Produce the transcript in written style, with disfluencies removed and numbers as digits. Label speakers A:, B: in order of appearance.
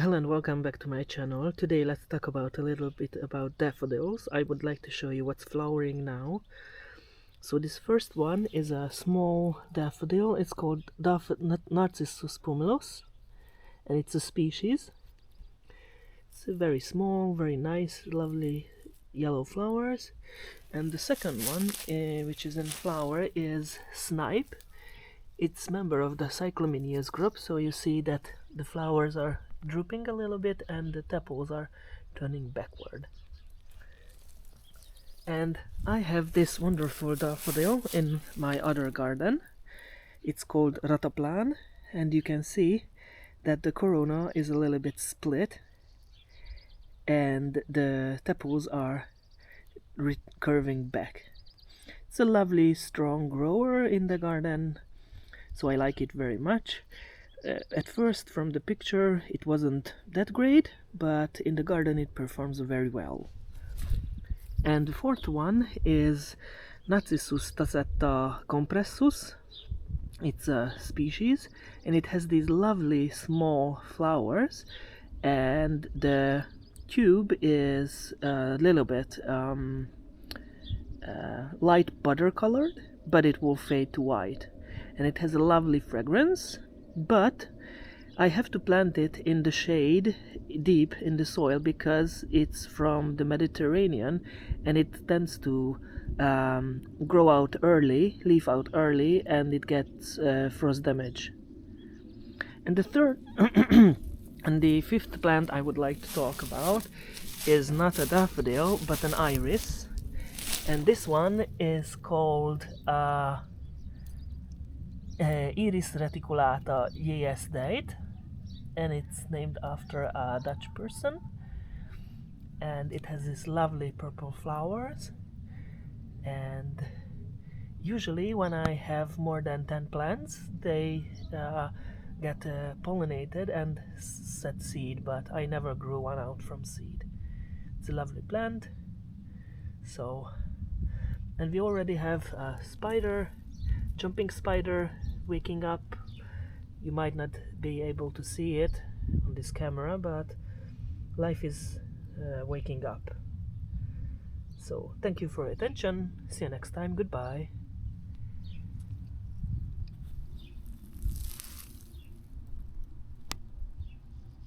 A: Hello and welcome back to my channel. Today let's talk about a little bit about daffodils. I would like to show you what's flowering now. So this first one is a small daffodil. It's called Narcissus pumilus, and it's a species. It's a very small, very nice, lovely yellow flowers. And the second one, which is in flower, is Snipe. It's member of the Cyclamineus group, so you see that the flowers are drooping a little bit and the tepals are turning backward. And I have this wonderful daffodil in my other garden. It's called Rataplan, and you can see that the corona is a little bit split and the tepals are curving back. It's a lovely strong grower in the garden, so I like it very much. At first, from the picture, it wasn't that great, but in the garden it performs very well. And the fourth one is Narcissus tassetta compressus. It's a species, and it has these lovely small flowers, and the tube is a little bit light butter colored, but it will fade to white. And it has a lovely fragrance, but I have to plant it in the shade deep in the soil because it's from the Mediterranean and it tends to grow out early, leaf out early, and it gets frost damage. And the third and the fifth plant I would like to talk about is not a daffodil but an iris, and this one is called Iris reticulata Yeesdeit, and it's named after a Dutch person, and it has these lovely purple flowers. And usually when I have more than 10 plants, they get pollinated and set seed, but I never grew one out from seed. It's a lovely plant. So, and we already have a spider, jumping spider, waking up. You might not be able to see it on this camera, but life is waking up. So thank you for your attention. See you next time. Goodbye.